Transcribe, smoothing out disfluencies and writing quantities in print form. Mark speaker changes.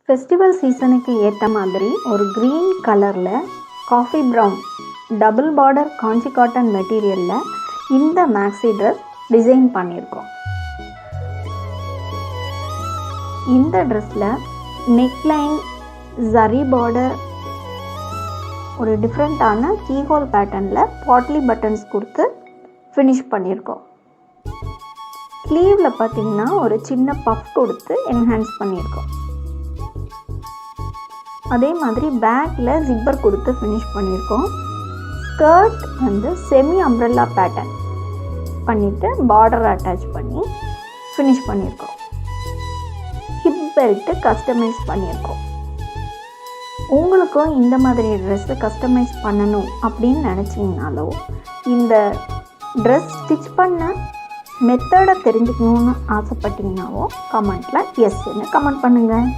Speaker 1: Festival சீசனுக்கு ஏற்ற மாதிரி ஒரு க்ரீன் கலரில் காஃபி ப்ரௌன் டபுள் பார்டர் காஞ்சி காட்டன் மெட்டீரியலில் இந்த மேக்ஸி ட்ரெஸ் டிசைன் பண்ணியிருக்கோம். இந்த ட்ரெஸ்ஸில் நெக்லைன், ஜரி பார்டர், ஒரு டிஃப்ரெண்ட்டான கீஹோல் பேட்டர்னில் பாட்லி பட்டன்ஸ் கொடுத்து ஃபினிஷ் பண்ணியிருக்கோம். ஸ்லீவில் பார்த்திங்கன்னா ஒரு சின்ன பஃப் கொடுத்து என்ஹான்ஸ் பண்ணியிருக்கோம். அதே மாதிரி பேக்கில் ஜிப்பர் கொடுத்து ஃபினிஷ் பண்ணியிருக்கோம். ஸ்கர்ட் செமி அம்ப்ரெல்லா பேட்டர்ன் பண்ணிவிட்டு பார்டர் அட்டாச் பண்ணி ஃபினிஷ் பண்ணியிருக்கோம். ஹிப் பெல்ட்டு கஸ்டமைஸ் பண்ணியிருக்கோம். உங்களுக்கும் இந்த மாதிரி ட்ரெஸ்ஸு கஸ்டமைஸ் பண்ணணும் அப்படின்னு நினச்சிங்கனாலோ, இந்த ட்ரெஸ் ஸ்டிச் பண்ண மெத்தடை தெரிஞ்சுக்கணுன்னு ஆசைப்பட்டீங்கன்னாவோ கமெண்ட்டில் எஸ்ன்னு கமெண்ட் பண்ணுங்கள்.